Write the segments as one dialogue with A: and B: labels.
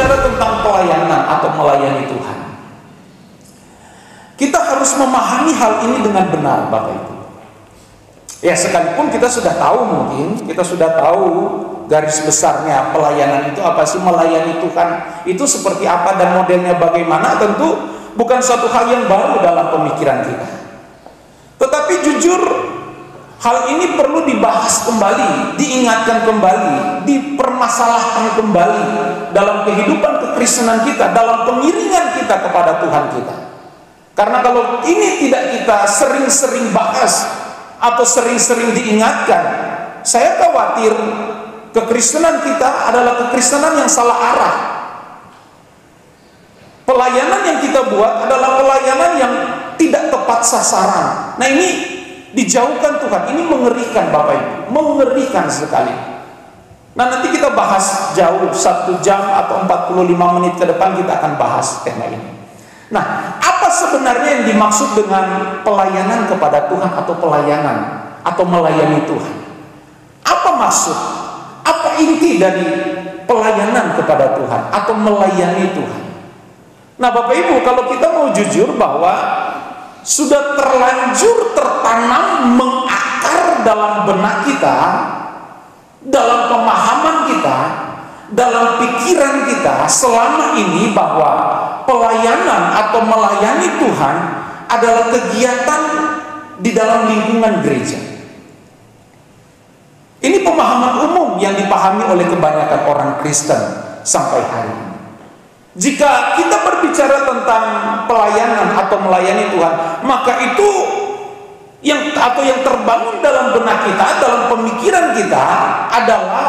A: berbicara tentang pelayanan atau melayani Tuhan, kita harus memahami hal ini dengan benar, Bapak Ibu. Ya, sekalipun kita sudah tahu, mungkin kita sudah tahu garis besarnya pelayanan itu apa sih, melayani Tuhan itu seperti apa dan modelnya bagaimana, tentu bukan suatu hal yang baru dalam pemikiran kita. Tetapi jujur, hal ini perlu dibahas kembali, diingatkan kembali, dipermasalahkan kembali dalam kehidupan kekristenan kita, dalam pengiringan kita kepada Tuhan kita. Karena kalau ini tidak kita sering-sering bahas atau sering-sering diingatkan, saya khawatir kekristenan kita adalah kekristenan yang salah arah. Pelayanan yang kita buat adalah pelayanan yang tidak tepat sasaran. Nah, ini dijauhkan Tuhan. Ini mengerikan, Bapak Ibu, mengerikan sekali. Nah, nanti kita bahas jauh, 1 jam atau 45 menit ke depan kita akan bahas tema ini. Nah, apa sebenarnya yang dimaksud dengan pelayanan kepada Tuhan atau pelayanan atau melayani Tuhan? Apa maksud? Apa inti dari pelayanan kepada Tuhan atau melayani Tuhan? Nah, Bapak Ibu, kalau kita mau jujur bahwa sudah terlanjur tertanam mengakar dalam benak kita, dalam pemahaman kita, dalam pikiran kita selama ini bahwa pelayanan atau melayani Tuhan adalah kegiatan di dalam lingkungan gereja. Ini pemahaman umum yang dipahami oleh kebanyakan orang Kristen sampai hari ini. Jika kita berbicara tentang pelayanan atau melayani Tuhan, maka itu yang terbangun dalam benak kita, dalam pemikiran kita adalah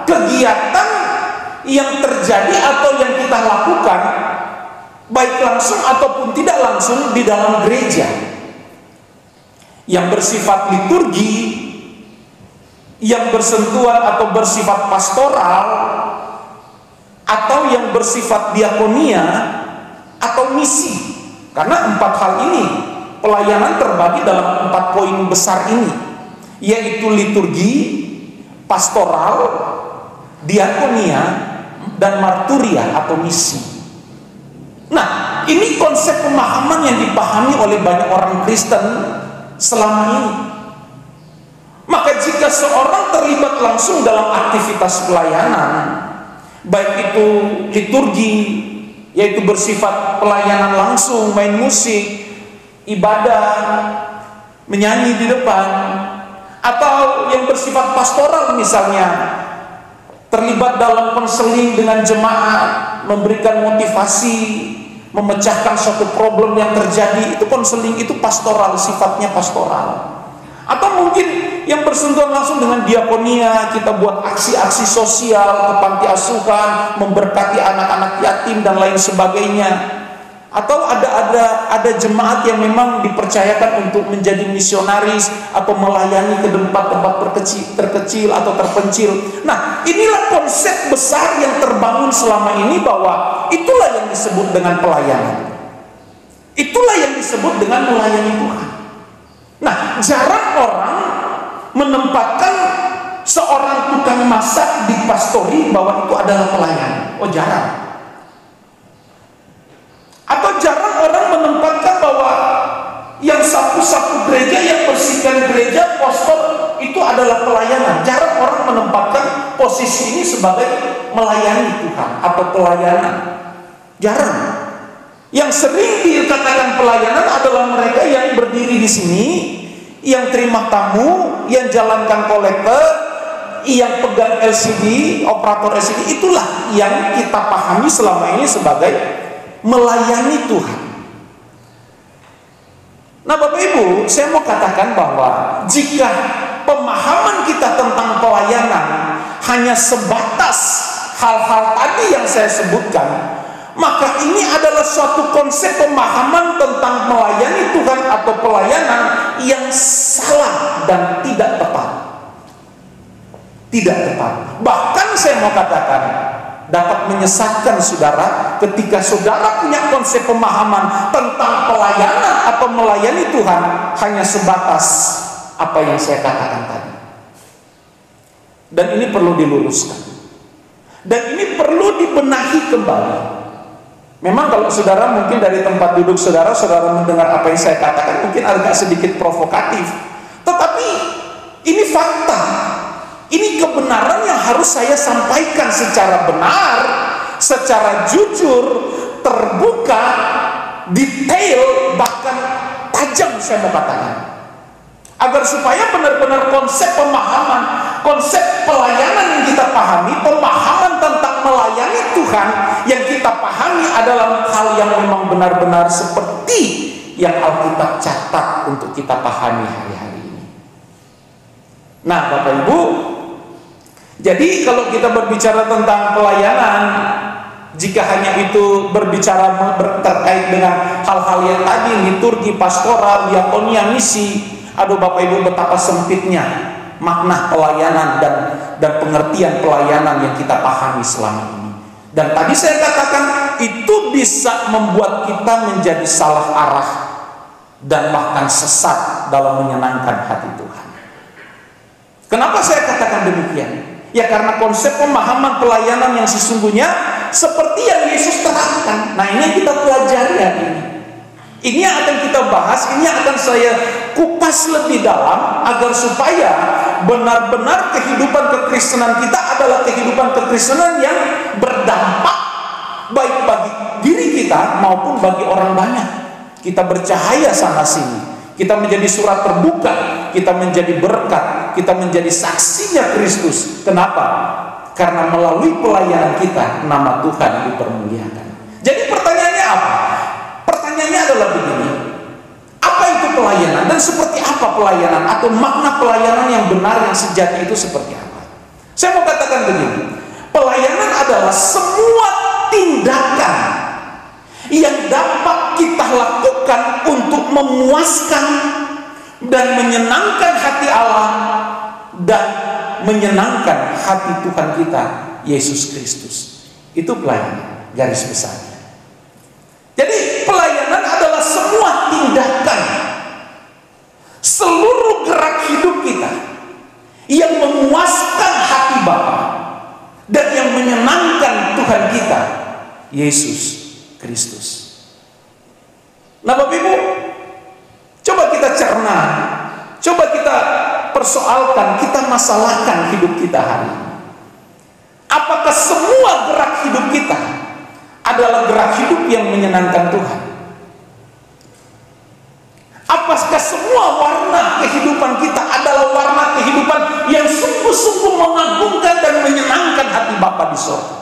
A: kegiatan yang terjadi atau yang kita lakukan baik langsung ataupun tidak langsung di dalam gereja, yang bersifat liturgi, yang bersentuhan atau bersifat pastoral, atau yang bersifat diakonia atau misi. Karena 4 hal ini pelayanan terbagi dalam 4 poin besar ini, yaitu liturgi, pastoral, diakonia, dan marturia atau misi. Nah, ini konsep pemahaman yang dipahami oleh banyak orang Kristen selama ini. Maka jika seorang terlibat langsung dalam aktivitas pelayanan, baik itu liturgi, yaitu bersifat pelayanan langsung, main musik, ibadah, menyanyi di depan, atau yang bersifat pastoral misalnya, terlibat dalam konseling dengan jemaat, memberikan motivasi, memecahkan suatu problem yang terjadi, itu konseling, itu pastoral, sifatnya pastoral. Atau mungkin yang bersentuhan langsung dengan diakonia, kita buat aksi-aksi sosial ke panti asuhan, memberkati anak-anak yatim dan lain sebagainya. Atau ada jemaat yang memang dipercayakan untuk menjadi misionaris atau melayani ke tempat-tempat terkecil atau terpencil. Nah, inilah konsep besar yang terbangun selama ini, bahwa itulah yang disebut dengan pelayanan. Itulah yang disebut dengan melayani Tuhan. Nah, jarang orang menempatkan seorang tukang masak di pastori bahwa itu adalah pelayanan. Oh, jarang. Atau jarang orang menempatkan bahwa yang sapu-sapu gereja, yang bersihkan gereja, pastor, itu adalah pelayanan. Jarang orang menempatkan posisi ini sebagai melayani Tuhan atau pelayanan. Jarang. Yang sering dikatakan pelayanan adalah mereka yang berdiri di sini, yang terima tamu, yang jalankan kolektor, yang pegang LCD, operator LCD. Itulah yang kita pahami selama ini sebagai melayani Tuhan. Nah, Bapak Ibu, saya mau katakan bahwa jika pemahaman kita tentang pelayanan hanya sebatas hal-hal tadi yang saya sebutkan, maka ini adalah suatu konsep pemahaman tentang melayani Tuhan atau pelayanan yang salah dan tidak tepat. Tidak tepat. Bahkan saya mau katakan, dapat menyesatkan saudara ketika saudara punya konsep pemahaman tentang pelayanan atau melayani Tuhan hanya sebatas apa yang saya katakan tadi. Dan ini perlu diluruskan. Dan ini perlu dibenahi kembali. Memang kalau saudara mungkin dari tempat duduk saudara mendengar apa yang saya katakan mungkin agak sedikit provokatif. Tetapi ini fakta. Ini kebenaran yang harus saya sampaikan secara benar, secara jujur, terbuka, detail, bahkan tajam saya mau katakan. Agar supaya benar-benar konsep pemahaman, konsep pelayanan yang kita pahami, pemahaman tentang melayani Tuhan yang kita pahami adalah hal yang memang benar-benar seperti yang Alkitab catat untuk kita pahami hari-hari ini. Nah, Bapak Ibu, jadi kalau kita berbicara tentang pelayanan, jika hanya itu berbicara terkait dengan hal-hal yang tadi, liturgi, pastoral, diakonia, misi, aduh Bapak Ibu betapa sempitnya makna pelayanan dan pengertian pelayanan yang kita pahami selama ini. Dan tadi saya katakan itu bisa membuat kita menjadi salah arah dan bahkan sesat dalam menyenangkan hati Tuhan. Kenapa saya katakan demikian? Ya karena konsep pemahaman pelayanan yang sesungguhnya seperti yang Yesus terangkan. Nah, ini yang kita pelajari hari ini. Ini yang akan kita bahas, ini yang akan saya kupas lebih dalam agar supaya benar-benar kehidupan kekristenan kita adalah kehidupan kekristenan yang berdampak baik bagi diri kita maupun bagi orang banyak. Kita bercahaya sana sini. Kita menjadi surat terbuka, kita menjadi berkat, kita menjadi saksinya Kristus. Kenapa? Karena melalui pelayanan kita nama Tuhan dipermuliakan. Jadi pertanyaannya apa? Pertanyaannya adalah begini, apa itu pelayanan dan seperti apa pelayanan atau makna pelayanan yang benar yang sejati itu seperti apa? Saya mau katakan begini, pelayanan adalah semua tindakan yang dapat kita lakukan untuk memuaskan dan menyenangkan hati Allah dan menyenangkan hati Tuhan kita Yesus Kristus. Itu pelayanan garis besarnya. Jadi pelayanan adalah semua tindakan, seluruh gerak hidup kita yang memuaskan hati Bapa dan yang menyenangkan Tuhan kita Yesus Kristus. Nah, Bapak Ibu, coba kita cerna, coba kita persoalkan, kita masalahkan hidup kita hari ini. Apakah semua gerak hidup kita adalah gerak hidup yang menyenangkan Tuhan? Apakah semua warna kehidupan kita adalah warna kehidupan yang sungguh-sungguh mengagumkan dan menyenangkan hati Bapa di surga?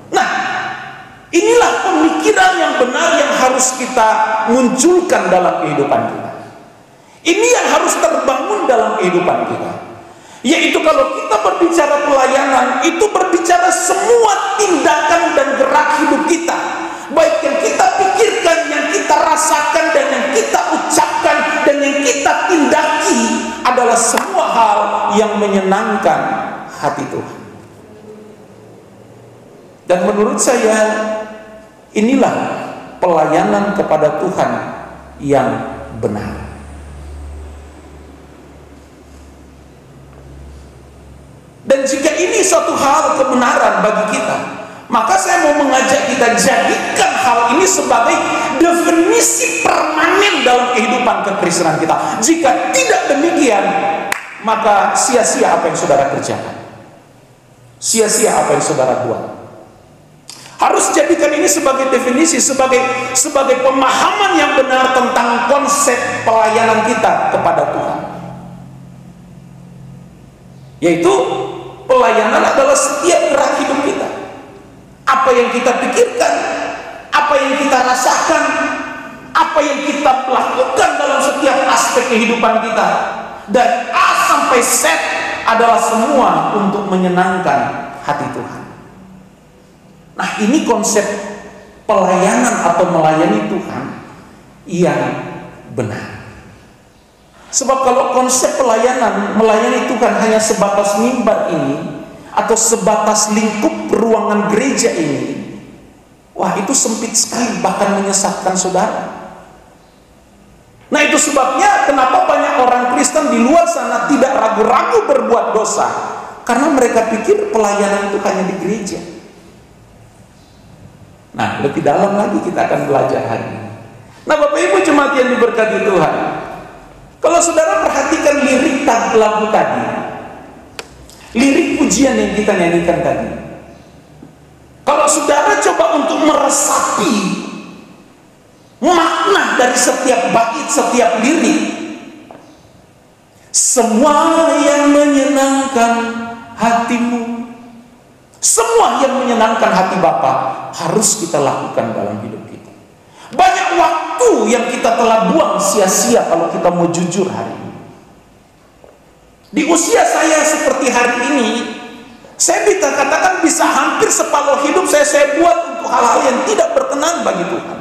A: Nah, inilah pemikiran yang benar yang harus kita munculkan dalam kehidupan kita. Ini yang harus terbangun dalam kehidupan kita. Yaitu kalau kita berbicara pelayanan, itu berbicara semua tindakan dan gerak hidup kita, baik yang kita pikirkan, yang kita rasakan, dan yang kita ucapkan, dan yang kita tindaki adalah semua hal yang menyenangkan hati Tuhan. Dan menurut saya inilah pelayanan kepada Tuhan yang benar. Dan jika ini suatu hal kebenaran bagi kita, maka saya mau mengajak kita jadikan hal ini sebagai definisi permanen dalam kehidupan kekristenan kita. Jika tidak demikian, maka sia-sia apa yang saudara kerjakan, sia-sia apa yang saudara buat. Harus jadikan ini sebagai definisi, sebagai pemahaman yang benar tentang konsep pelayanan kita kepada Tuhan. Yaitu pelayanan adalah setiap gerak hidup kita. Apa yang kita pikirkan, apa yang kita rasakan, apa yang kita lakukan dalam setiap aspek kehidupan kita, dan A sampai Z adalah semua untuk menyenangkan hati Tuhan. Nah, ini konsep pelayanan atau melayani Tuhan yang benar. Sebab kalau konsep pelayanan, melayani Tuhan hanya sebatas mimbar ini atau sebatas lingkup ruangan gereja ini, wah, itu sempit sekali, bahkan menyesatkan saudara. Nah, itu sebabnya kenapa banyak orang Kristen di luar sana tidak ragu-ragu berbuat dosa, Karena mereka pikir pelayanan itu hanya di gereja. Nah, lebih dalam lagi kita akan belajar hari ini. Nah, Bapak Ibu jemaat yang diberkati Tuhan, kalau saudara perhatikan lirik lagu tadi, lirik pujian yang kita nyanyikan tadi, kalau saudara coba untuk meresapi makna dari setiap bait, setiap lirik, semua yang menyenangkan hatimu, semua yang menyenangkan hati Bapa harus kita lakukan dalam hidup kita. Banyak waktu yang kita telah buang sia-sia kalau kita mau jujur hari ini. Di usia saya seperti hari ini, saya bisa katakan bisa hampir separuh hidup saya buat untuk hal-hal yang tidak berkenan bagi Tuhan.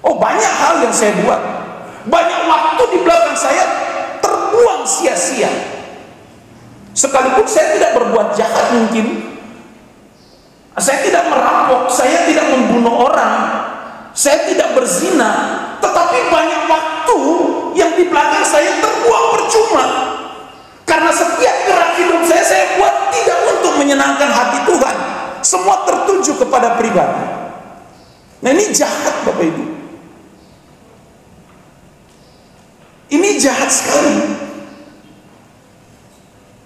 A: Oh, banyak hal yang saya buat. Banyak waktu di belakang saya terbuang sia-sia. Sekalipun saya tidak berbuat jahat mungkin, saya tidak merampok, saya tidak membunuh orang, saya tidak berzina, tetapi banyak waktu yang di belakang saya terbuang percuma. Karena setiap gerak hidup saya buat tidak untuk menyenangkan hati Tuhan. Semua tertuju kepada pribadi. Nah, ini jahat Bapak Ibu. Ini jahat sekali.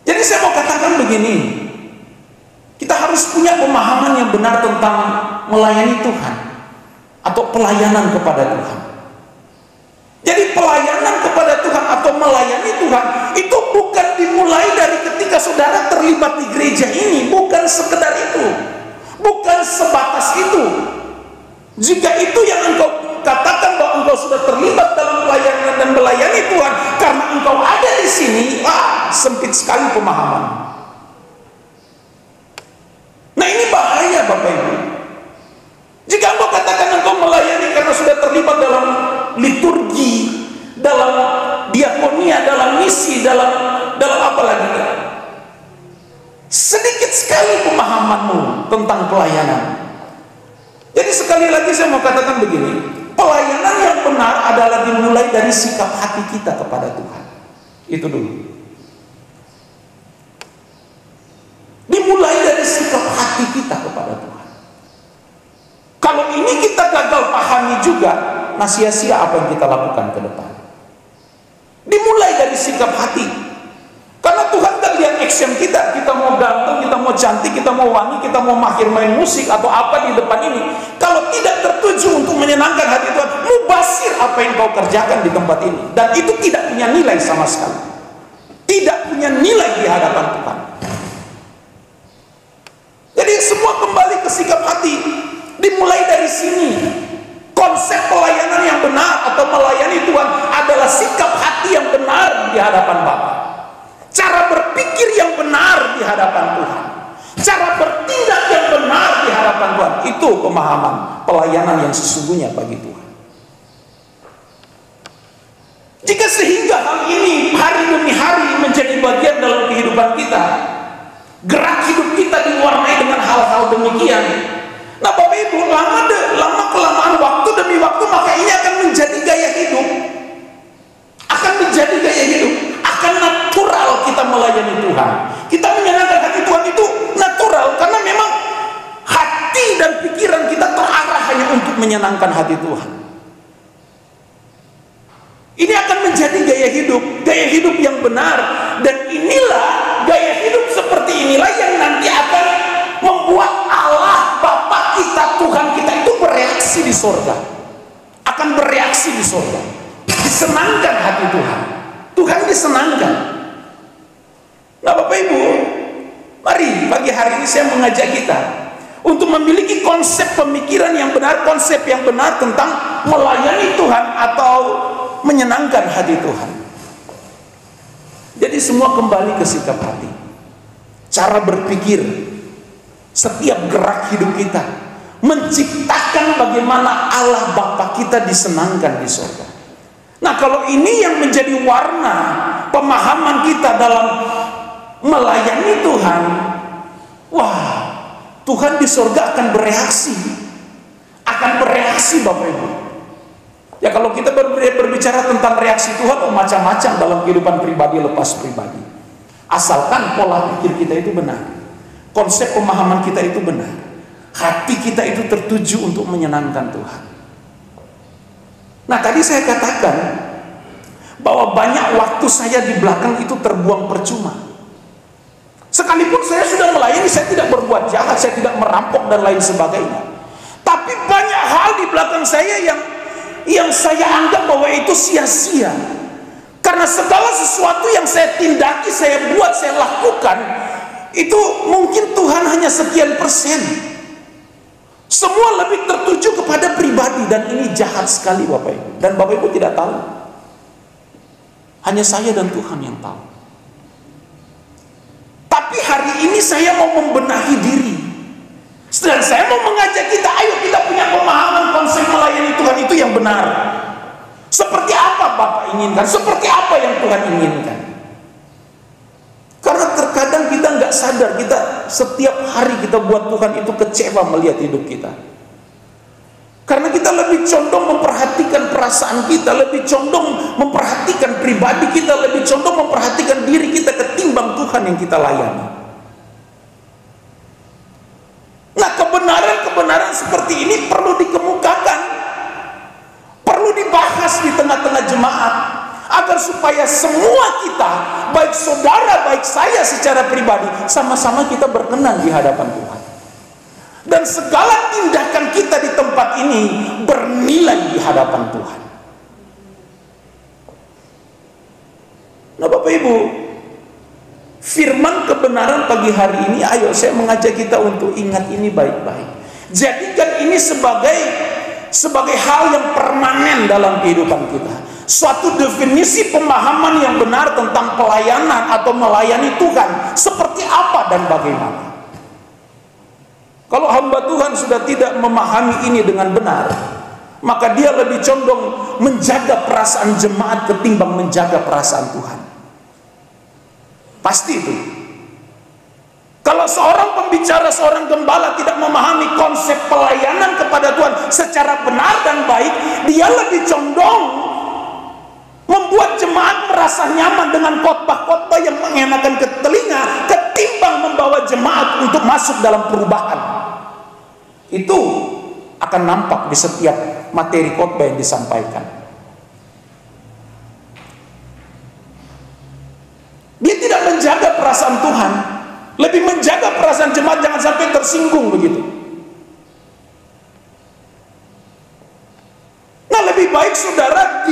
A: Jadi saya mau katakan begini, kita harus punya pemahaman yang benar tentang melayani Tuhan atau pelayanan kepada Tuhan. Jadi pelayanan kepada Tuhan atau melayani Tuhan itu bukan dimulai dari ketika saudara terlibat di gereja ini, bukan sekedar itu, bukan sebatas itu. Jika itu yang engkau katakan bahwa engkau sudah terlibat dalam pelayanan dan melayani Tuhan karena engkau ada di sini, sempit sekali pemahaman. Nah, ini bahaya Bapak Ibu. Jika engkau katakan engkau melayani karena sudah terlibat dalam liturgi, dalam diakonia, dalam misi, dalam apa lagi? Sedikit sekali pemahamanmu tentang pelayanan. Jadi sekali lagi saya mau katakan begini, pelayanan yang benar adalah dimulai dari sikap hati kita kepada Tuhan. Itu dulu. Dimulai dari sikap hati kita kepada Tuhan. Kalau ini kita gagal pahami juga, nah sia-sia apa yang kita lakukan ke depan. Dimulai dari sikap hati. Karena Tuhan gak lihat action kita. Kita mau ganteng, kita mau cantik, kita mau wangi, kita mau mahir main musik atau apa di depan ini. Kalau tidak tertuju untuk menyenangkan hati Tuhan, mubasir apa yang kau kerjakan di tempat ini. Dan itu tidak punya nilai sama sekali. Tidak punya nilai di hadapan Tuhan. Jadi semua kembali ke sikap hati. Dimulai dari sini. Konsep pelayanan yang benar atau melayani Tuhan adalah sikap hati yang benar di hadapan Bapa. Cara berpikir yang benar di hadapan Tuhan. Cara bertindak yang benar di hadapan Tuhan. Itu pemahaman pelayanan yang sesungguhnya bagi Tuhan. Jika sehingga hal ini hari demi hari menjadi bagian dalam kehidupan kita, gerak hidup kita diwarnai dengan hal-hal demikian, nah Bapak Ibu, lama kelamaan waktu demi waktu, maka ini akan menjadi gaya hidup. Akan menjadi gaya hidup. Akan natural kita melayani Tuhan. Kita menyenangkan hati Tuhan itu natural, karena memang hati dan pikiran kita terarah hanya untuk menyenangkan hati Tuhan. Ini akan menjadi gaya hidup yang benar. Dan inilah gaya hidup seperti inilah yang nanti akan membuat Allah Bapa kita, Tuhan kita itu bereaksi di sorga. Akan bereaksi di sorga. Disenangkan hati Tuhan. Tuhan disenangkan. Nah Bapak Ibu, mari pagi hari ini saya mengajak kita untuk memiliki konsep pemikiran yang benar, konsep yang benar tentang melayani Tuhan atau menyenangkan hati Tuhan. Jadi semua kembali ke sikap hati, cara berpikir, setiap gerak hidup kita menciptakan bagaimana Allah Bapa kita disenangkan di surga. Nah kalau ini yang menjadi warna pemahaman kita dalam melayani Tuhan, wah, Tuhan di surga akan bereaksi Bapak Ibu. Ya kalau kita berbicara tentang reaksi Tuhan, macam-macam dalam kehidupan pribadi lepas pribadi. Asalkan pola pikir kita itu benar, konsep pemahaman kita itu benar, hati kita itu tertuju untuk menyenangkan Tuhan. Nah, tadi saya katakan bahwa banyak waktu saya di belakang itu terbuang percuma. Sekalipun saya sudah melayani, saya tidak berbuat jahat, saya tidak merampok dan lain sebagainya. Tapi banyak hal di belakang saya yang saya anggap bahwa itu sia-sia. Karena segala sesuatu yang saya tindaki, saya buat, saya lakukan, itu mungkin Tuhan hanya sekian persen. Semua lebih tertuju kepada pribadi, dan ini jahat sekali Bapak Ibu. Dan Bapak Ibu tidak tahu. Hanya saya dan Tuhan yang tahu. Tapi hari ini saya mau membenahi diri. Dan saya mau mengajak kita, ayo kita punya pemahaman konsep melayani Tuhan itu yang benar. Seperti apa Bapak inginkan? Seperti apa yang Tuhan inginkan? Karena terkadang kita nggak sadar, kita setiap hari kita buat Tuhan itu kecewa melihat hidup kita. Karena kita lebih condong memperhatikan perasaan kita, lebih condong memperhatikan pribadi kita, lebih condong memperhatikan diri kita ketimbang Tuhan yang kita layani. Nah, kebenaran-kebenaran seperti ini perlu dikemukakan, perlu dibahas di tengah-tengah jemaat, agar supaya semua kita, baik saudara, baik saya secara pribadi, sama-sama kita berkenan di hadapan Tuhan. Dan segala tindakan kita di tempat ini bernilai di hadapan Tuhan. Nah Bapak Ibu, firman kebenaran pagi hari ini, ayo saya mengajak kita untuk ingat ini baik-baik. Jadikan ini sebagai hal yang permanen dalam kehidupan kita. Suatu definisi pemahaman yang benar tentang pelayanan atau melayani Tuhan seperti apa dan bagaimana. Kalau hamba Tuhan sudah tidak memahami ini dengan benar, maka dia lebih condong menjaga perasaan jemaat ketimbang menjaga perasaan Tuhan. Pasti itu. Kalau seorang pembicara, seorang gembala tidak memahami konsep pelayanan kepada Tuhan secara benar dan baik, dia lebih condong membuat jemaat merasa nyaman dengan khotbah-khotbah yang mengenakan ke telinga ketimbang membawa jemaat untuk masuk dalam perubahan. Itu akan nampak di setiap materi khotbah yang disampaikan. Dia tidak menjaga perasaan Tuhan, lebih menjaga perasaan jemaat jangan sampai tersinggung begitu. Nah, lebih baik saudara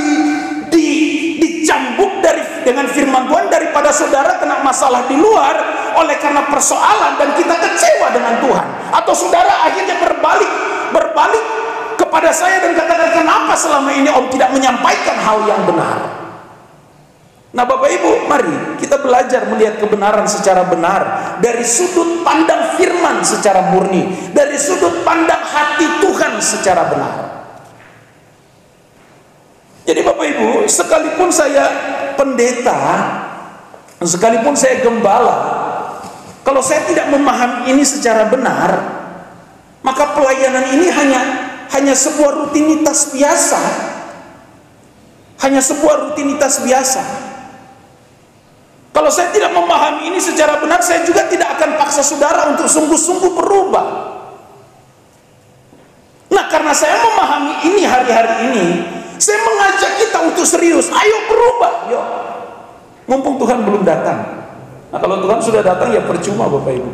A: dicambuk dengan firman Tuhan daripada saudara kena masalah di luar oleh karena persoalan dan kita kecewa dengan Tuhan. Atau saudara akhirnya berbalik kepada saya dan katakan, kenapa selama ini Om tidak menyampaikan hal yang benar? Nah Bapak Ibu, mari kita belajar melihat kebenaran secara benar dari sudut pandang firman secara murni, dari sudut pandang hati Tuhan secara benar. Jadi Bapak Ibu, sekalipun saya pendeta, sekalipun saya gembala, kalau saya tidak memahami ini secara benar, maka pelayanan ini hanya sebuah rutinitas biasa. Hanya sebuah rutinitas biasa. Kalau saya tidak memahami ini secara benar, saya juga tidak akan paksa saudara untuk sungguh-sungguh berubah. Nah, karena saya memahami ini hari-hari ini, saya mengajak kita untuk serius. Ayo berubah, yuk. Mumpung Tuhan belum datang. Nah, kalau Tuhan sudah datang ya percuma Bapak Ibu.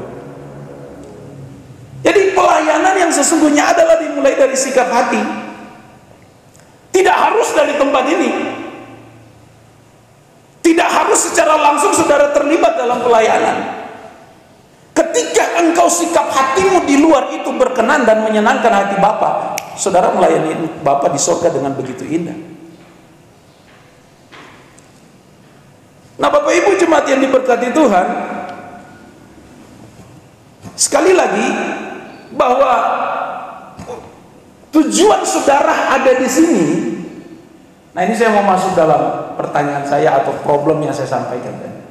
A: Jadi pelayanan yang sesungguhnya adalah dimulai dari sikap hati. Tidak harus dari tempat ini. Tidak harus secara langsung saudara terlibat dalam pelayanan. Ketika engkau sikap hatimu di luar itu berkenan dan menyenangkan hati Bapa, saudara melayani Bapa di surga dengan begitu indah. Nah Bapak Ibu jemaat yang diberkati Tuhan, sekali lagi bahwa tujuan saudara ada di sini. Nah ini saya mau masuk dalam pertanyaan saya atau problem yang saya sampaikan tadi.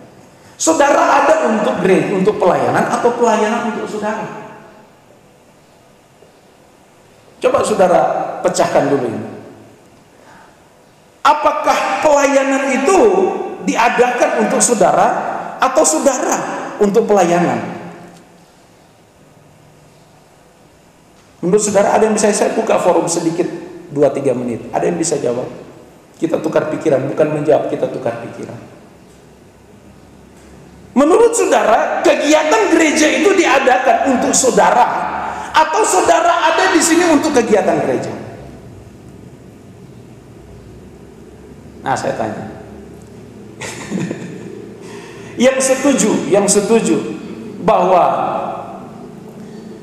A: Saudara ada untuk grade, untuk pelayanan atau pelayanan untuk saudara? Coba saudara pecahkan dulu ini. Apakah pelayanan itu diadakan untuk saudara atau saudara untuk pelayanan? Menurut saudara ada yang bisa, saya buka forum sedikit 2-3 menit. Ada yang bisa jawab? Kita tukar pikiran, bukan menjawab, kita tukar pikiran. Menurut saudara, kegiatan gereja itu diadakan untuk saudara atau saudara ada di sini untuk kegiatan gereja? Nah, saya tanya. Yang setuju bahwa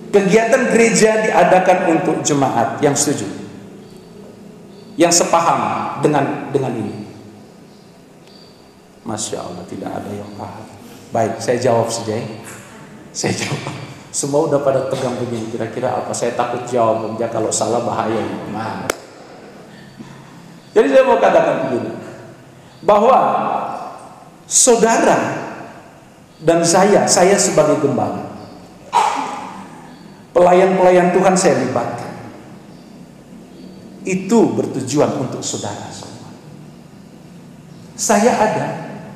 A: kegiatan gereja diadakan untuk jemaat, yang setuju, yang sepaham dengan ini. Masya Allah, tidak ada yang paham. Baik, saya jawab saja ya. Saya jawab. Semua udah pada tegang begini, kira-kira apa? Saya takut jawab, kalau salah bahaya. Nah. Jadi saya mau katakan begini, bahwa saudara dan saya sebagai gembala, pelayan-pelayan Tuhan saya libatkan, itu bertujuan untuk saudara semua. Saya ada,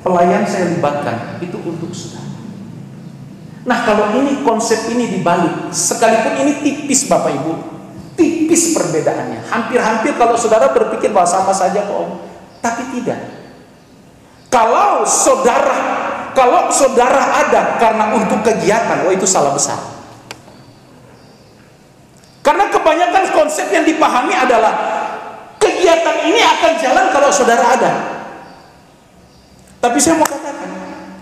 A: pelayan saya libatkan, itu untuk saudara. Nah, kalau ini konsep ini dibalik, sekalipun ini tipis Bapak Ibu, tipis perbedaannya, hampir-hampir kalau saudara berpikir bahwa sama saja kok, tapi tidak. Kalau saudara ada karena untuk kegiatan, itu salah besar. Karena kebanyakan konsep yang dipahami adalah kegiatan ini akan jalan kalau saudara ada. Tapi saya mau katakan,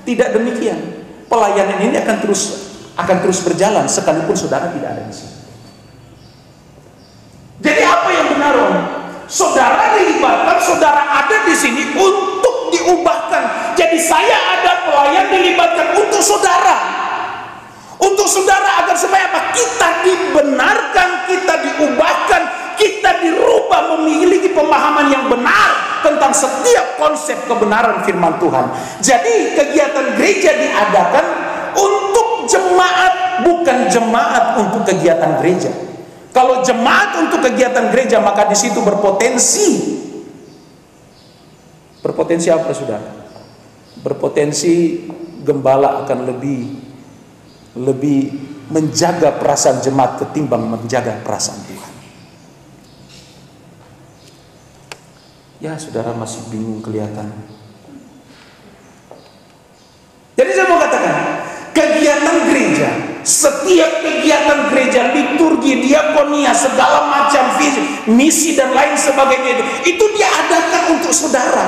A: tidak demikian. Pelayanan ini akan terus berjalan sekalipun saudara tidak ada di sini. Jadi apa yang benar, Om? Saudara dilibatkan, saudara ada di sini untuk diubahkan. Jadi saya ada, pelayan dilibatkan untuk saudara. Untuk saudara agar supaya apa? Kita dibenarkan, kita diubahkan, kita dirubah memiliki pemahaman yang benar tentang setiap konsep kebenaran firman Tuhan. Jadi kegiatan gereja diadakan untuk jemaat, bukan jemaat untuk kegiatan gereja. Kalau jemaat untuk kegiatan gereja, maka di situ berpotensi apa, saudara? Berpotensi gembala akan lebih menjaga perasaan jemaat ketimbang menjaga perasaan Tuhan. Ya, saudara masih bingung kelihatan. Jadi saya mau katakan, kegiatan gereja, setiap kegiatan gereja, liturgi, diakonia, segala macam misi dan lain sebagainya, itu diadakan untuk saudara.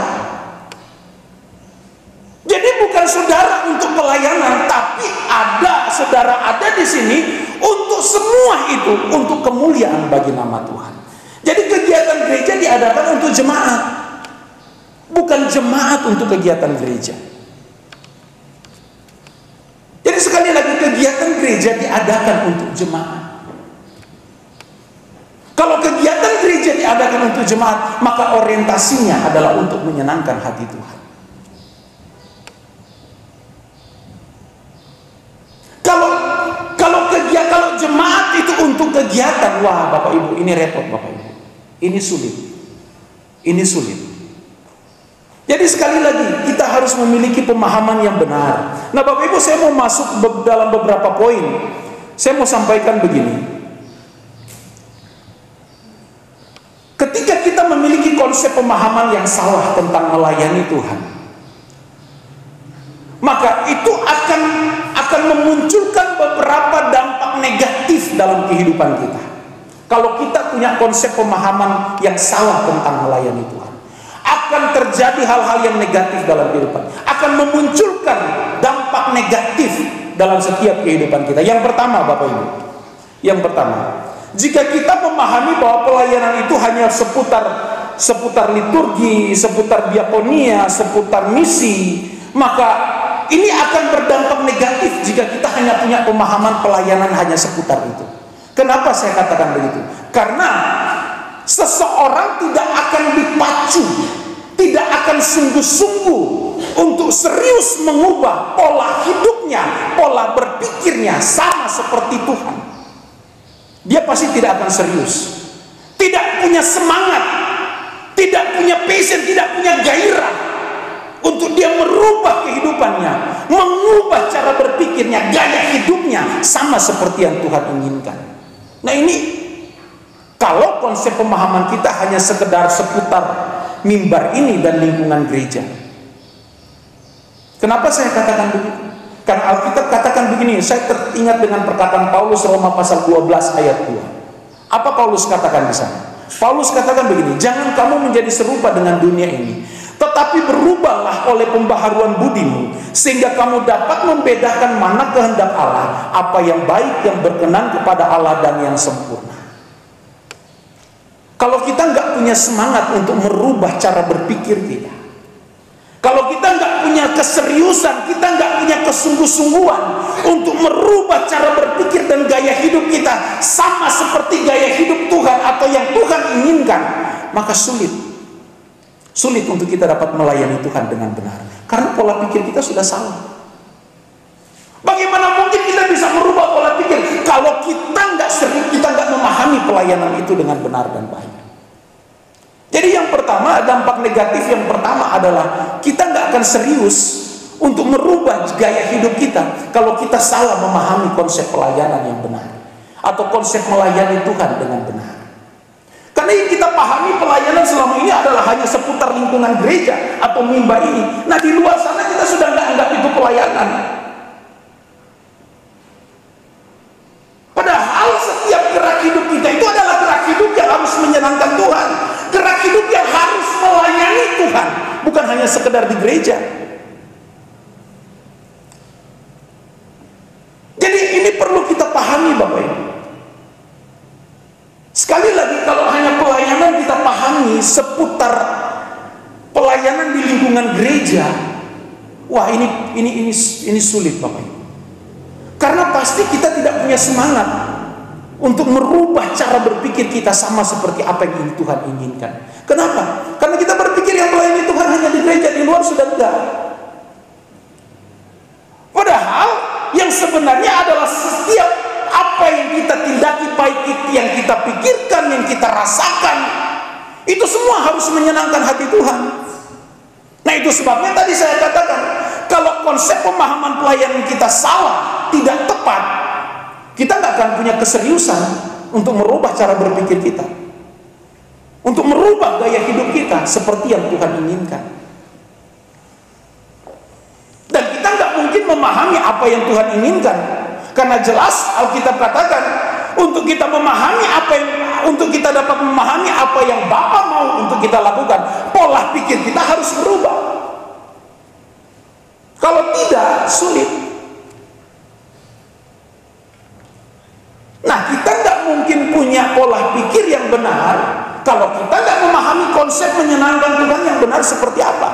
A: Jadi bukan saudara untuk pelayanan, tapi saudara ada di sini untuk semua itu, untuk kemuliaan bagi nama Tuhan. Jadi kegiatan gereja diadakan untuk jemaat, bukan jemaat untuk kegiatan gereja. Jadi sekali lagi, kegiatan gereja diadakan untuk jemaat. Kalau kegiatan gereja diadakan untuk jemaat, maka orientasinya adalah untuk menyenangkan hati Tuhan. Kalau jemaat itu untuk kegiatan, wah Bapak Ibu, ini repot Bapak Ibu. Ini sulit. Jadi sekali lagi, kita harus memiliki pemahaman yang benar. Nah Bapak Ibu, saya mau masuk dalam beberapa poin. Saya mau sampaikan begini. Ketika kita memiliki konsep pemahaman yang salah tentang melayani Tuhan, maka itu akan memunculkan beberapa dampak negatif dalam kehidupan kita. Kalau kita punya konsep pemahaman yang salah tentang melayani Tuhan, akan terjadi hal-hal yang negatif dalam kehidupan, akan memunculkan dampak negatif dalam setiap kehidupan kita. Yang pertama Bapak Ibu, jika kita memahami bahwa pelayanan itu hanya seputar liturgi, seputar diakonia, seputar misi, maka ini akan berdampak negatif jika kita hanya punya pemahaman pelayanan hanya seputar itu. Kenapa saya katakan begitu? Karena seseorang tidak akan dipacu, tidak akan sungguh-sungguh untuk serius mengubah pola hidupnya, pola berpikirnya sama seperti Tuhan. Dia pasti tidak akan serius, tidak punya semangat, tidak punya passion, tidak punya gairah untuk dia merubah kehidupannya, mengubah cara berpikirnya, gaya hidupnya sama seperti yang Tuhan inginkan. Nah ini, kalau konsep pemahaman kita hanya sekedar seputar mimbar ini dan lingkungan gereja. Kenapa saya katakan begitu? Karena Alkitab katakan begini, saya teringat dengan perkataan Paulus Roma pasal 12 ayat 2. Apa Paulus katakan di sana? Paulus katakan begini, jangan kamu menjadi serupa dengan dunia ini, tetapi berubahlah oleh pembaharuan budimu, sehingga kamu dapat membedakan mana kehendak Allah, apa yang baik, yang berkenan kepada Allah, dan yang sempurna. Kalau kita nggak punya semangat untuk merubah cara berpikir kita, kalau kita nggak punya keseriusan, kita nggak punya kesungguh-sungguhan untuk merubah cara berpikir dan gaya hidup kita sama seperti gaya hidup Tuhan atau yang Tuhan inginkan, maka sulit untuk kita dapat melayani Tuhan dengan benar. Karena pola pikir kita sudah salah. Bagaimana mungkin kita bisa merubah pola pikir kalau kita nggak memahami pelayanan itu dengan benar dan baik? Jadi yang pertama, dampak negatif yang pertama adalah kita nggak akan serius untuk merubah gaya hidup kita kalau kita salah memahami konsep pelayanan yang benar atau konsep melayani Tuhan dengan benar. Karena yang kita pahami pelayanan selama ini adalah hanya seputar lingkungan gereja atau mimbar ini. Nah di luar sana kita sudah nggak anggap itu pelayanan. Padahal setiap gerak hidup kita itu adalah gerak hidup yang harus menyenangkan Tuhan, gerak hidup yang harus melayani Tuhan, bukan hanya sekedar di gereja. Jadi ini perlu kita pahami Bapak Ibu. Sekali lagi, kalau hanya pelayanan kita pahami seputar pelayanan di lingkungan gereja, wah ini sulit Bapak Ibu. Karena pasti kita tidak punya semangat untuk merubah cara berpikir kita sama seperti apa yang Tuhan inginkan. Kenapa? Karena kita berpikir yang melayani Tuhan hanya di gereja, di luar sudah enggak. Padahal yang sebenarnya adalah setiap apa yang kita tindaki, baik yang kita pikirkan, yang kita rasakan, itu semua harus menyenangkan hati Tuhan. Nah itu sebabnya tadi saya katakan, kalau konsep pemahaman pelayanan kita salah, tidak tepat, kita nggak akan punya keseriusan untuk merubah cara berpikir kita, untuk merubah gaya hidup kita seperti yang Tuhan inginkan. Dan kita nggak mungkin memahami apa yang Tuhan inginkan, karena jelas Alkitab katakan, untuk kita memahami untuk kita dapat memahami apa yang Bapa mau untuk kita lakukan, pola pikir kita harus berubah. Kalau tidak, sulit. Nah, kita nggak mungkin punya pola pikir yang benar kalau kita nggak memahami konsep menyenangkan Tuhan yang benar seperti apa.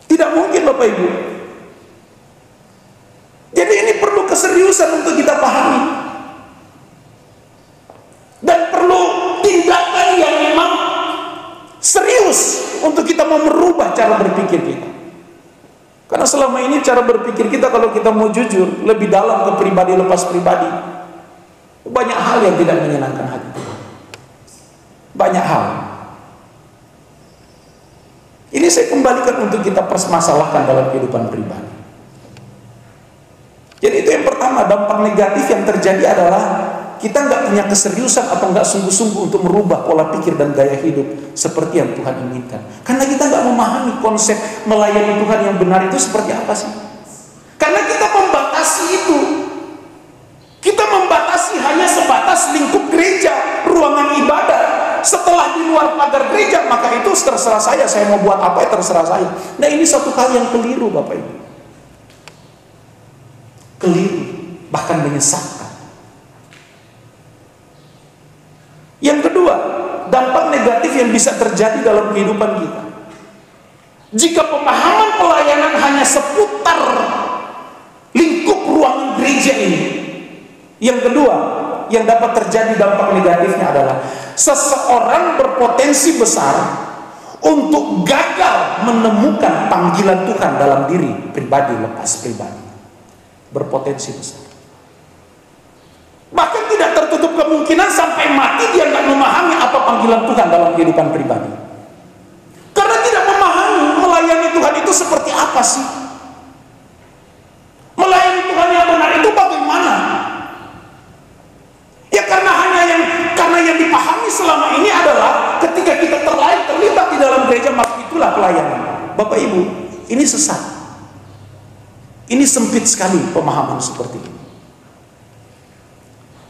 A: Tidak mungkin Bapak Ibu. Jadi ini perlu keseriusan untuk kita pahami. Dan perlu tindakan yang memang serius untuk kita mau merubah cara berpikir kita. Karena selama ini cara berpikir kita, kalau kita mau jujur, lebih dalam ke pribadi lepas pribadi. Banyak hal yang tidak menyenangkan hati Tuhan. Banyak hal. Ini saya kembalikan untuk kita permasalahkan dalam kehidupan pribadi. Jadi itu yang pertama, dampak negatif yang terjadi adalah kita nggak punya keseriusan atau nggak sungguh-sungguh untuk merubah pola pikir dan gaya hidup seperti yang Tuhan inginkan. Karena kita nggak memahami konsep melayani Tuhan yang benar itu seperti apa sih. Karena kita membatasi itu. Kita membatasi hanya sebatas lingkup gereja, ruangan ibadah. Setelah di luar pagar gereja, maka itu terserah saya mau buat apa ya terserah saya. Nah ini satu hal yang keliru Bapak Ibu. Keliru, bahkan menyesatkan. Yang kedua, dampak negatif yang bisa terjadi dalam kehidupan kita. Jika pemahaman pelayanan hanya seputar lingkup ruangan gereja ini. Yang kedua, yang dapat terjadi dampak negatifnya adalah seseorang berpotensi besar untuk gagal menemukan panggilan Tuhan dalam diri pribadi lepas pribadi. Berpotensi besar. Bahkan tidak tertutup kemungkinan sampai mati dia nggak memahami apa panggilan Tuhan dalam kehidupan pribadi. itu seperti apa sih? Melayani Tuhan yang benar itu bagaimana? Ya karena yang dipahami selama ini adalah ketika kita terlibat di dalam gereja, maka itulah pelayanan. Bapak Ibu, ini sesat. Ini sempit sekali pemahaman seperti ini.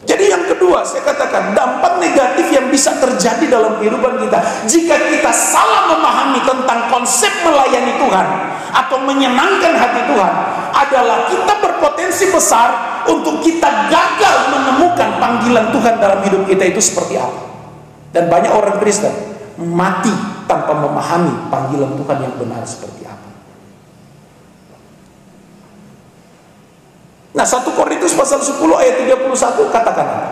A: Jadi yang kedua, saya katakan dampak negatif yang bisa terjadi dalam kehidupan kita jika kita salah memahami tentang konsep melayani Tuhan atau menyenangkan hati Tuhan adalah kita berpotensi besar untuk kita gagal menemukan panggilan Tuhan dalam hidup kita itu seperti apa. Dan banyak orang Kristen mati tanpa memahami panggilan Tuhan yang benar seperti apa. Nah, 1 Korintus pasal 10 ayat 31 katakan apa?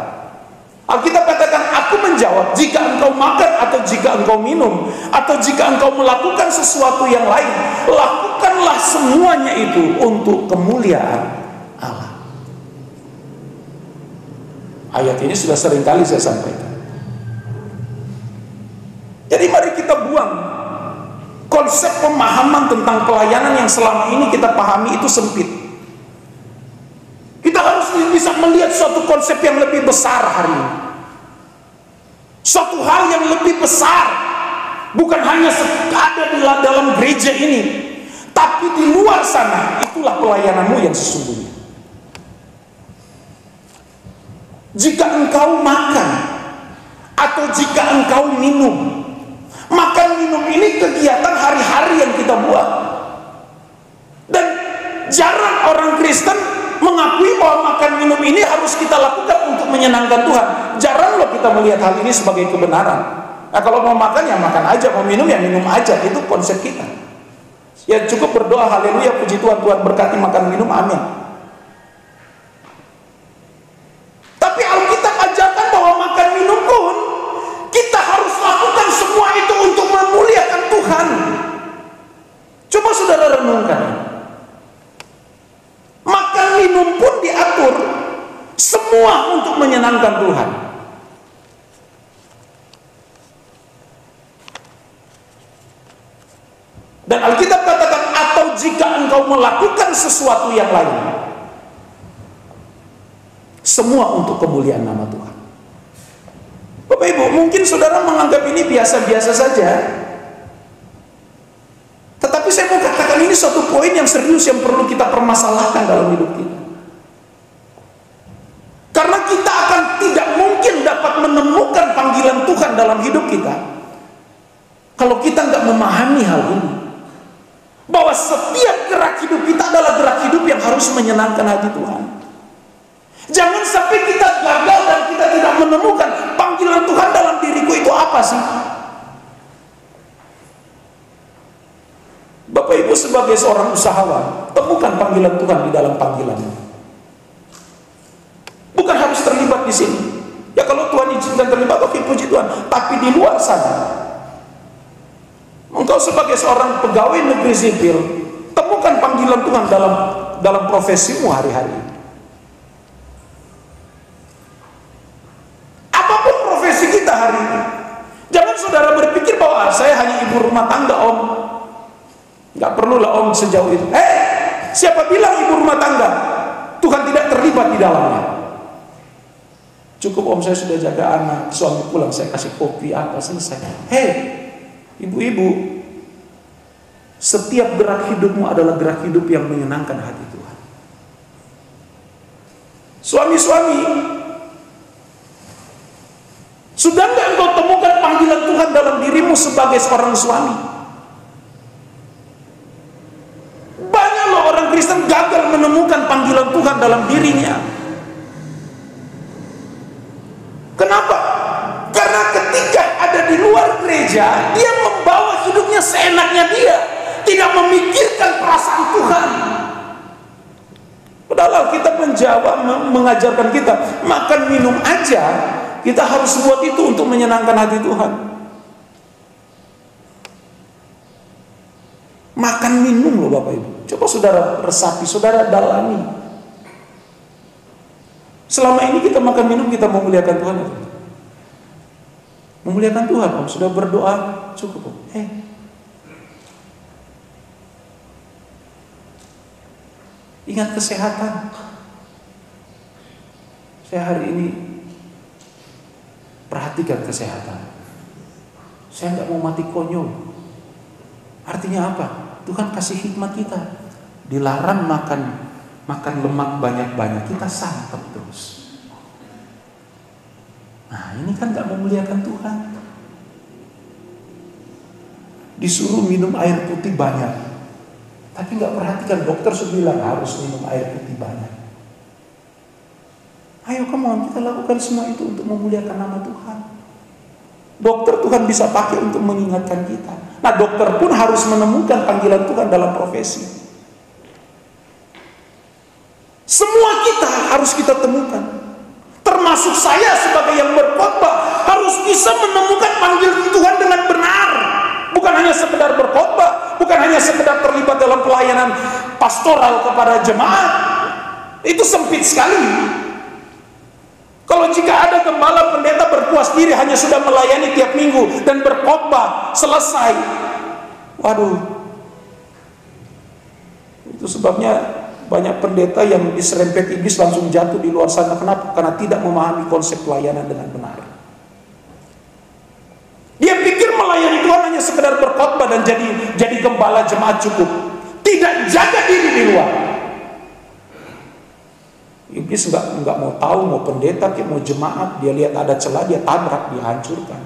A: Alkitab katakan, aku menjawab, jika engkau makan atau jika engkau minum atau jika engkau melakukan sesuatu yang lain, lakukanlah semuanya itu untuk kemuliaan Allah. Ayat ini sudah sering kali saya sampaikan. Jadi mari kita buang konsep pemahaman tentang pelayanan yang selama ini kita pahami itu sempit. Kita harus bisa melihat suatu konsep yang lebih besar hari ini. Suatu hal yang lebih besar. Bukan hanya ada di dalam gereja ini, tapi di luar sana. Itulah pelayananmu yang sesungguhnya. Jika engkau makan atau jika engkau minum, makan minum ini kegiatan hari-hari yang kita buat. Dan jarang orang Kristen mengakui bahwa makan minum ini harus kita lakukan untuk menyenangkan Tuhan. Jarang loh kita melihat hal ini sebagai kebenaran. Nah, kalau mau makan ya makan aja, mau minum ya minum aja. Itu konsep kita. Ya cukup berdoa haleluya, puji Tuhan, Tuhan berkati makan minum, amin. Tapi Alkitab ajarkan bahwa makan minum pun kita harus lakukan semua itu untuk memuliakan Tuhan. Coba saudara renungkan. Makan minum pun diatur semua untuk menyenangkan Tuhan. Dan Alkitab katakan, atau jika engkau melakukan sesuatu yang lain, semua untuk kemuliaan nama Tuhan. Bapak Ibu, mungkin saudara menganggap ini biasa-biasa saja, tetapi saya mau katakan ini suatu poin yang serius yang perlu kita permasalahkan dalam hidup kita. Karena kita akan tidak mungkin dapat menemukan panggilan Tuhan dalam hidup kita kalau kita nggak memahami hal ini. Bahwa setiap gerak hidup kita adalah gerak hidup yang harus menyenangkan hati Tuhan. Jangan sampai kita gagal dan kita tidak menemukan panggilan Tuhan dalam diriku itu apa sih? Bapak Ibu sebagai seorang usahawan, temukan panggilan Tuhan di dalam panggilanmu. Bukan harus terlibat di sini. Ya kalau Tuhan izinkan terlibat, oke, puji Tuhan. Tapi di luar sana, engkau sebagai seorang pegawai negeri sipil, temukan panggilan Tuhan dalam profesimu hari-hari. Apapun profesi kita hari ini, jangan saudara berpikir bahwa saya hanya ibu rumah tangga, om. Gak perlulah om sejauh itu. Siapa bilang ibu rumah tangga Tuhan tidak terlibat di dalamnya? Cukup om, saya sudah jaga anak, suami pulang saya kasih kopi apa, selesai. Ibu-ibu, setiap gerak hidupmu adalah gerak hidup yang menyenangkan hati Tuhan. Suami-suami, sudah nggak engkau temukan panggilan Tuhan dalam dirimu sebagai seorang suami? Banyak loh orang Kristen gagal menemukan panggilan Tuhan dalam dirinya. Kenapa? Karena ketika ada di luar gereja, dia membawa hidupnya seenaknya dia, tidak memikirkan perasaan Tuhan. Padahal kita mengajarkan kita makan minum aja, kita harus buat itu untuk menyenangkan hati Tuhan. Makan minum loh Bapak Ibu. Coba saudara resapi, saudara dalami. Selama ini kita makan minum, kita memuliakan Tuhan. Memuliakan Tuhan, om. Sudah berdoa, cukup om. Ingat kesehatan. Saya hari ini perhatikan kesehatan. Saya nggak mau mati konyol. Artinya apa? Tuhan kasih hikmat kita. Dilarang makan lemak banyak-banyak, kita santap terus. Nah, ini kan nggak memuliakan Tuhan. Disuruh minum air putih banyak, tapi nggak perhatikan, dokter sudah bilang harus minum air putih banyak. Ayo, come on, kita lakukan semua itu untuk memuliakan nama Tuhan. Dokter Tuhan bisa pakai untuk mengingatkan kita. Nah, dokter pun harus menemukan panggilan Tuhan dalam profesi. Semua kita harus kita temukan. Termasuk saya sebagai yang berkhotbah harus bisa menemukan panggilan Tuhan dengan benar. Bukan hanya sekedar berkhotbah, bukan hanya sekedar terlibat dalam pelayanan pastoral kepada jemaat. Itu sempit sekali. Kalau jika ada gembala pendeta berpuas diri hanya sudah melayani tiap minggu dan berkhotbah selesai, waduh, itu sebabnya banyak pendeta yang diserempet iblis langsung jatuh di luar sana. Kenapa? Karena tidak memahami konsep pelayanan dengan benar. Dia pikir melayani Tuhan hanya sekedar berkhotbah dan jadi gembala jemaat cukup, tidak jaga diri di luar. Iblis nggak mau tahu, mau pendeta, mau jemaat, dia lihat ada celah, dia tabrak, dia hancurkan.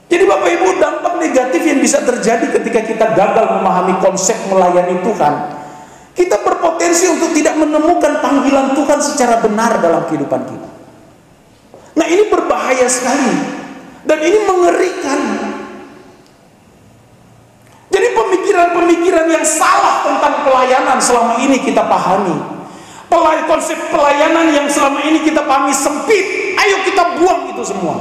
A: Jadi Bapak Ibu, dampak negatif yang bisa terjadi ketika kita gagal memahami konsep melayani Tuhan, kita berpotensi untuk tidak menemukan panggilan Tuhan secara benar dalam kehidupan kita. Nah, ini berbahaya sekali dan ini mengerikan. Jadi pemikiran-pemikiran yang salah tentang pelayanan selama ini kita pahami. Konsep pelayanan yang selama ini kita pahami sempit, ayo kita buang itu semua.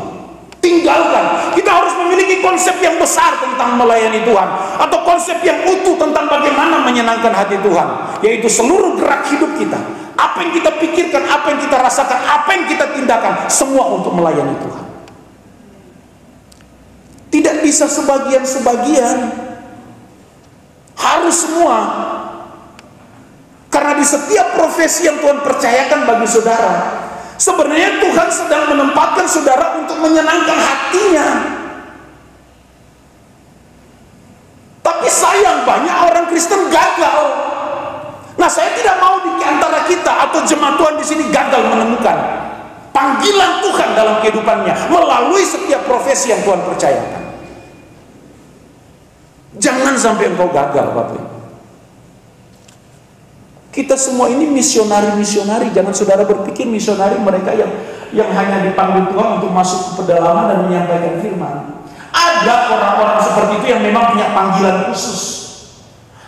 A: Tinggalkan. Kita harus memiliki konsep yang besar tentang melayani Tuhan, atau konsep yang utuh tentang bagaimana menyenangkan hati Tuhan, yaitu seluruh gerak hidup kita. Apa yang kita pikirkan, apa yang kita rasakan, apa yang kita tindakan, semua untuk melayani Tuhan. Tidak bisa sebagian-sebagian, harus semua. Karena di setiap profesi yang Tuhan percayakan bagi saudara, sebenarnya Tuhan sedang menempatkan saudara untuk menyenangkan hatinya. Tapi sayang, banyak orang Kristen gagal. Nah, saya tidak mau di antara kita atau jemaat Tuhan di sini gagal menemukan panggilan Tuhan dalam kehidupannya melalui setiap profesi yang Tuhan percayakan. Jangan sampai engkau gagal, Bapak Ibu. Kita semua ini misionari-misionari. Jangan saudara berpikir misionari mereka yang hanya dipanggil Tuhan untuk masuk ke pedalaman dan menyampaikan firman. Ada orang-orang seperti itu yang memang punya panggilan khusus.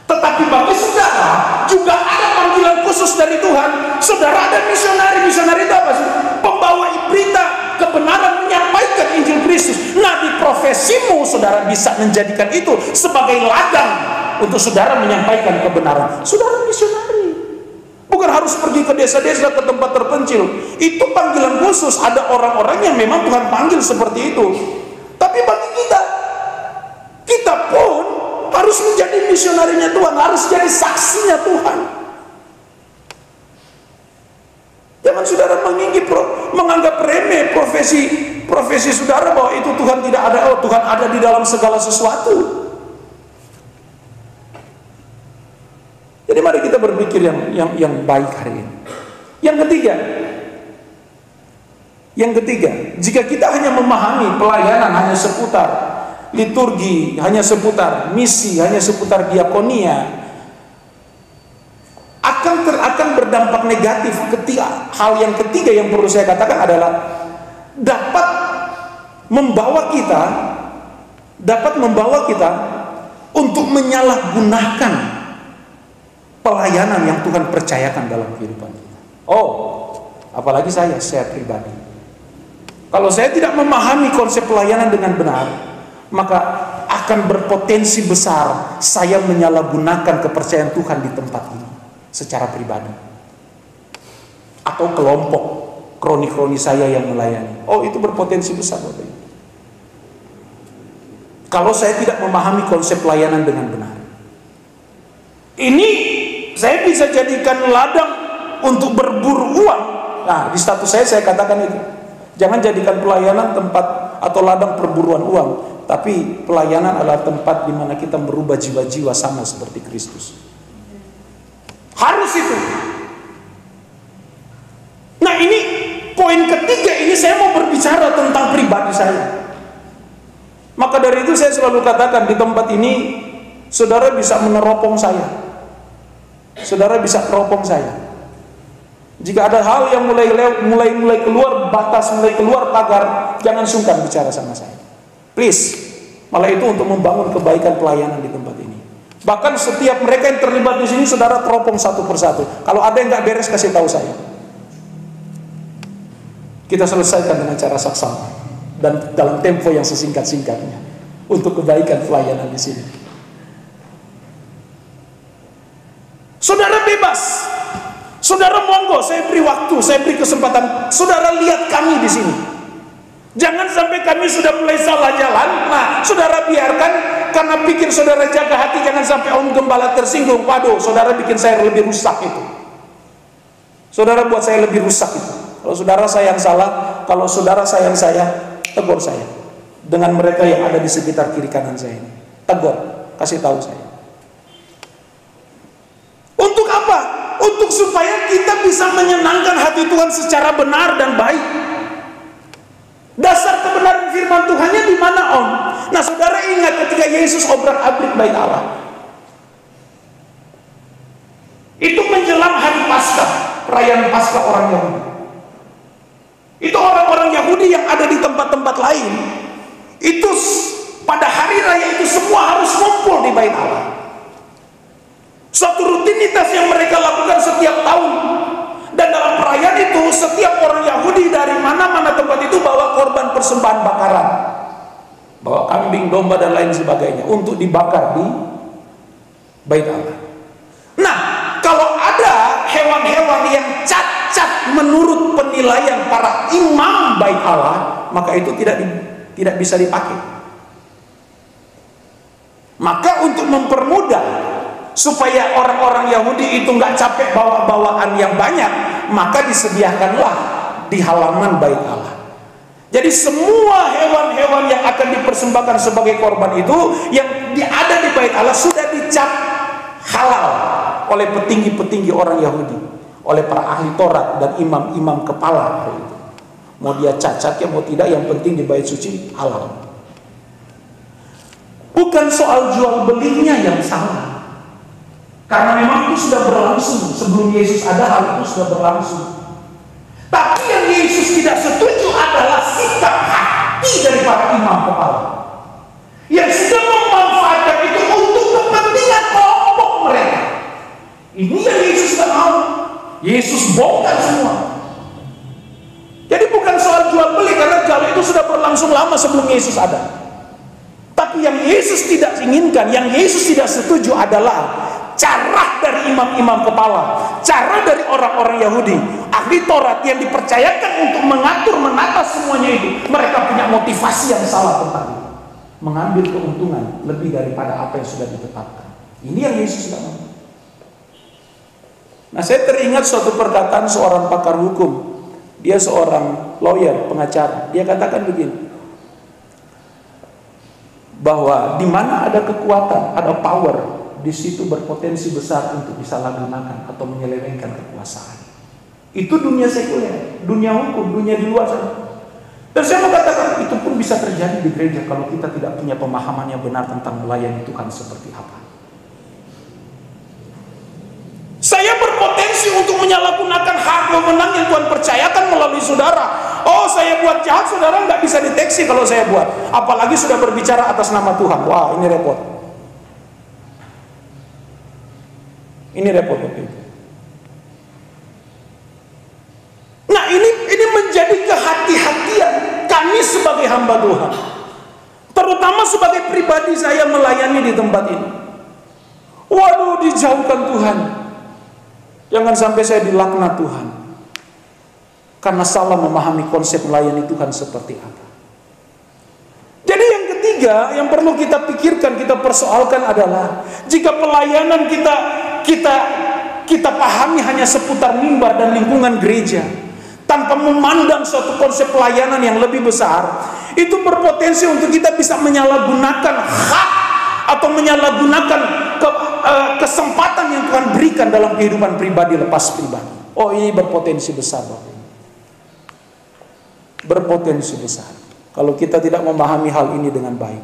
A: Tetapi bagi saudara juga ada panggilan khusus dari Tuhan. Saudara ada misionari. Misionari itu apa sih? Pembawa berita kebenaran, menyampaikan Injil Kristus. Nah, di profesimu saudara bisa menjadikan itu sebagai ladang untuk saudara menyampaikan kebenaran. Saudara misionari. Bukan harus pergi ke desa-desa, ke tempat terpencil. Itu panggilan khusus. Ada orang-orang yang memang Tuhan panggil seperti itu. Tapi bagi kita pun harus menjadi misionarinya Tuhan, harus jadi saksinya Tuhan. Jangan saudara menganggap remeh profesi saudara bahwa itu Tuhan tidak ada. Oh, Tuhan ada di dalam segala sesuatu. Jadi mari kita berpikir yang baik hari ini. Yang ketiga, jika kita hanya memahami pelayanan hanya seputar liturgi, hanya seputar misi, hanya seputar diakonia, akan berdampak negatif. Hal yang ketiga yang perlu saya katakan adalah dapat membawa kita untuk menyalahgunakan pelayanan yang Tuhan percayakan dalam kehidupan kita. Oh, apalagi saya pribadi. Kalau saya tidak memahami konsep pelayanan dengan benar, maka akan berpotensi besar saya menyalahgunakan kepercayaan Tuhan di tempat ini secara pribadi atau kelompok kroni-kroni saya yang melayani. Oh, itu berpotensi besar, Bapak Ibu. Kalau saya tidak memahami konsep pelayanan dengan benar. Ini saya bisa jadikan ladang untuk berburu uang. Nah, di status saya katakan itu. Jangan jadikan pelayanan tempat atau ladang perburuan uang, tapi pelayanan adalah tempat di mana kita merubah jiwa-jiwa sama seperti Kristus. Harus itu. Nah, ini poin ketiga, ini saya mau berbicara tentang pribadi saya. Maka dari itu saya selalu katakan di tempat ini, saudara bisa meneropong saya. Saudara bisa teropong saya. Jika ada hal yang mulai keluar batas, mulai keluar pagar, jangan sungkan bicara sama saya. Please. Malah itu untuk membangun kebaikan pelayanan di tempat ini. Bahkan setiap mereka yang terlibat di sini, saudara teropong satu persatu. Kalau ada yang nggak beres, kasih tahu saya. Kita selesaikan dengan cara saksama dan dalam tempo yang sesingkat-singkatnya untuk kebaikan pelayanan di sini. Saudara bebas. Saudara monggo, saya beri waktu, saya beri kesempatan. Saudara lihat kami di sini. Jangan sampai kami sudah mulai salah jalan. Nah, saudara biarkan karena pikir saudara jaga hati, jangan sampai Om Gembala tersinggung. Waduh, saudara bikin saya lebih rusak itu. Saudara buat saya lebih rusak itu. Kalau saudara saya yang salah, kalau saudara sayang saya, tegur saya. Dengan mereka yang ada di sekitar kiri kanan saya ini. Tegur, kasih tahu saya. Untuk apa? Untuk supaya kita bisa menyenangkan hati Tuhan secara benar dan baik. Dasar kebenaran firman Tuhannya di mana, Om? Nah, saudara ingat ketika Yesus obrak-abrik bait Allah. Itu menjelang hari Paskah, perayaan Paskah orang Yahudi. Itu orang-orang Yahudi yang ada di tempat-tempat lain, itu pada hari raya itu semua harus kumpul di bait Allah. Suatu rutinitas yang mereka lakukan setiap tahun. Dan dalam perayaan itu setiap orang Yahudi dari mana-mana tempat itu bawa korban persembahan bakaran, bawa kambing, domba dan lain sebagainya untuk dibakar di bait Allah. Nah, kalau ada hewan-hewan yang cacat menurut penilaian para imam bait Allah, maka itu tidak bisa dipakai. Maka untuk mempermudah supaya orang-orang Yahudi itu nggak capek bawa bawaan yang banyak, maka disediakanlah di halaman bait Allah. Jadi semua hewan-hewan yang akan dipersembahkan sebagai korban itu yang ada di bait Allah sudah dicap halal oleh petinggi-petinggi orang Yahudi, oleh para ahli Taurat dan imam-imam kepala hari itu. Mau dia cacat ya mau tidak, yang penting di bait suci halal. Bukan soal jual belinya yang salah. Karena memang itu sudah berlangsung. Sebelum Yesus ada, hal itu sudah berlangsung. Tapi yang Yesus tidak setuju adalah sikap hati dari para imam kepala, yang sudah memanfaatkan itu untuk kepentingan kelompok mereka. Ini yang Yesus tidak mau. Yesus bongkar semua. Jadi bukan soal jual beli, karena jual itu sudah berlangsung lama sebelum Yesus ada. Tapi yang Yesus tidak inginkan, yang Yesus tidak setuju adalah cara dari imam-imam kepala, cara dari orang-orang Yahudi, ahli Taurat yang dipercayakan untuk mengatur, menata semuanya itu. Mereka punya motivasi yang salah tentang itu, mengambil keuntungan lebih daripada apa yang sudah ditetapkan. Ini yang Yesus tidak mau. Nah, saya teringat suatu perkataan seorang pakar hukum. Dia seorang lawyer, pengacara. Dia katakan begini, bahwa di mana ada kekuatan, ada power, di situ berpotensi besar untuk disalahgunakan atau menyelewengkan kekuasaan. Itu dunia sekuler, dunia hukum, dunia di luar sana. Dan saya mau katakan itu pun bisa terjadi di gereja kalau kita tidak punya pemahaman yang benar tentang melayani Tuhan seperti apa. Saya berpotensi untuk menyalahgunakan hak wewenang yang Tuhan percayakan melalui saudara. Oh, saya buat jahat, saudara nggak bisa deteksi kalau saya buat. Apalagi sudah berbicara atas nama Tuhan. Wah, ini repot. Ini repot waktu itu. Nah, ini menjadi kehati-hatian kami sebagai hamba Tuhan, terutama sebagai pribadi saya melayani di tempat ini. Waduh, dijauhkan Tuhan. Jangan sampai saya dilaknat Tuhan karena salah memahami konsep melayani Tuhan seperti apa. Jadi yang ketiga yang perlu kita pikirkan, kita persoalkan adalah jika pelayanan kita kita kita pahami hanya seputar mimbar dan lingkungan gereja, tanpa memandang suatu konsep pelayanan yang lebih besar, itu berpotensi untuk kita bisa menyalahgunakan hak atau menyalahgunakan kesempatan yang Tuhan berikan dalam kehidupan pribadi lepas pribadi. Oh, ini berpotensi besar, Bapak. Berpotensi besar kalau kita tidak memahami hal ini dengan baik.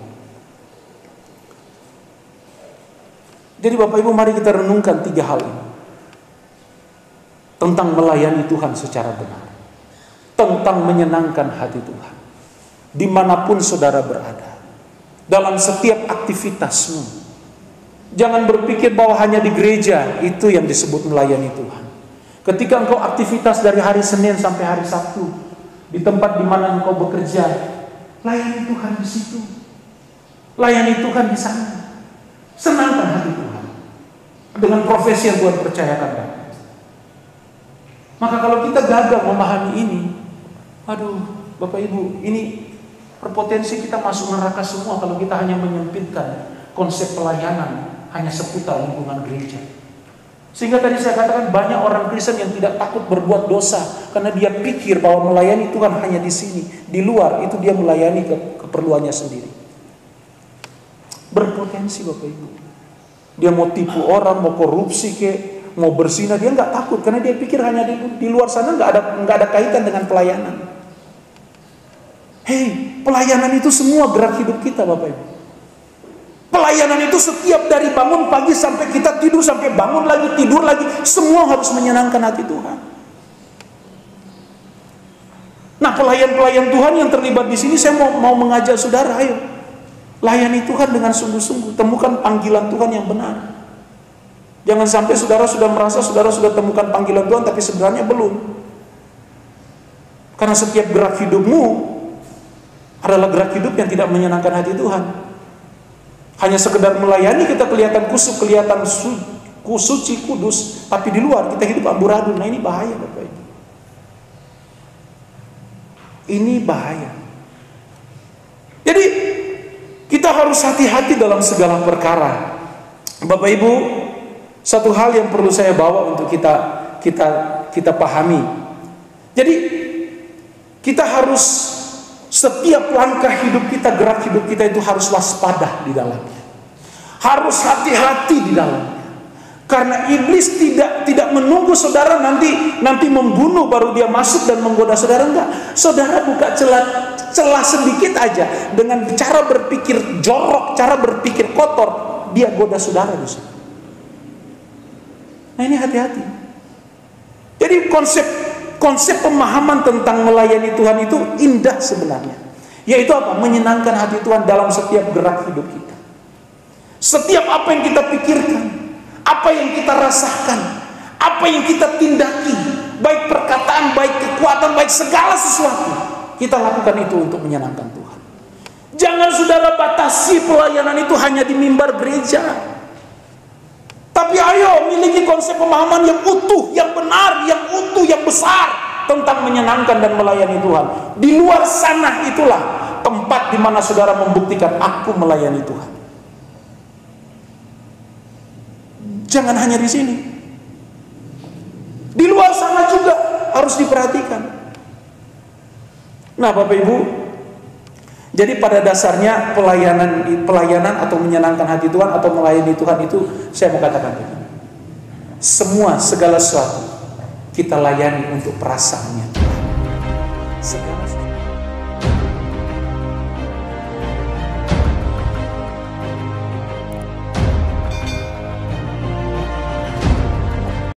A: Jadi Bapak Ibu, mari kita renungkan 3 hal ini tentang melayani Tuhan secara benar, tentang menyenangkan hati Tuhan dimanapun saudara berada, dalam setiap aktivitasmu. Jangan berpikir bahwa hanya di gereja itu yang disebut melayani Tuhan. Ketika engkau aktivitas dari hari Senin sampai hari Sabtu, di tempat di mana engkau bekerja, layani Tuhan di situ, layani Tuhan di sana, senangkan hati Tuhan dengan profesi yang Tuhan percayakan. Maka kalau kita gagal memahami ini, aduh Bapak Ibu, ini berpotensi kita masuk neraka semua kalau kita hanya menyempitkan konsep pelayanan hanya seputar lingkungan gereja. Sehingga tadi saya katakan banyak orang Kristen yang tidak takut berbuat dosa karena dia pikir bahwa melayani Tuhan hanya di sini, di luar itu dia melayani keperluannya sendiri. Berpotensi Bapak Ibu. Dia mau tipu orang, mau korupsi mau berzina, dia nggak takut karena dia pikir hanya di luar sana nggak ada kaitan dengan pelayanan. Hei, pelayanan itu semua gerak hidup kita, Bapak Ibu. Pelayanan itu setiap dari bangun pagi sampai kita tidur, sampai bangun lagi, tidur lagi, semua harus menyenangkan hati Tuhan. Nah, pelayan-pelayan Tuhan yang terlibat di sini, saya mau mengajak saudara, ayo layani Tuhan dengan sungguh-sungguh, temukan panggilan Tuhan yang benar. Jangan sampai saudara sudah merasa saudara sudah temukan panggilan Tuhan, tapi sebenarnya belum. Karena setiap gerak hidupmu adalah gerak hidup yang tidak menyenangkan hati Tuhan. Hanya sekedar melayani kita kelihatan kusuk, kelihatan suci, kudus, tapi di luar kita hidup amburadul. Nah, ini bahaya Bapak Ibu. Ini bahaya. Jadi kita harus hati-hati dalam segala perkara. Bapak Ibu, satu hal yang perlu saya bawa untuk kita pahami. Jadi kita harus, setiap langkah hidup kita, gerak hidup kita itu harus waspada di dalamnya. Harus hati-hati di dalamnya. Karena iblis tidak menunggu saudara nanti membunuh baru dia masuk dan menggoda saudara, enggak. Saudara buka celah sedikit aja dengan cara berpikir jorok, cara berpikir kotor, dia goda saudara di situ. Nah, ini hati-hati. Jadi konsep pemahaman tentang melayani Tuhan itu indah sebenarnya. Yaitu apa? Menyenangkan hati Tuhan dalam setiap gerak hidup kita. Setiap apa yang kita pikirkan, apa yang kita rasakan, apa yang kita tindaki, baik perkataan, baik kekuatan, baik segala sesuatu, kita lakukan itu untuk menyenangkan Tuhan. Jangan saudara batasi pelayanan itu hanya di mimbar gereja. Tapi ayo miliki konsep pemahaman yang utuh, yang benar, yang utuh, yang besar tentang menyenangkan dan melayani Tuhan. Di luar sana itulah tempat di mana saudara membuktikan aku melayani Tuhan. Jangan hanya di sini. Di luar sana juga harus diperhatikan. Nah, Bapak Ibu, jadi pada dasarnya pelayanan atau menyenangkan hati Tuhan atau melayani Tuhan itu, saya mau katakan begini. Segala sesuatu kita layani untuk perasaannya Tuhan. Segala sesuatu.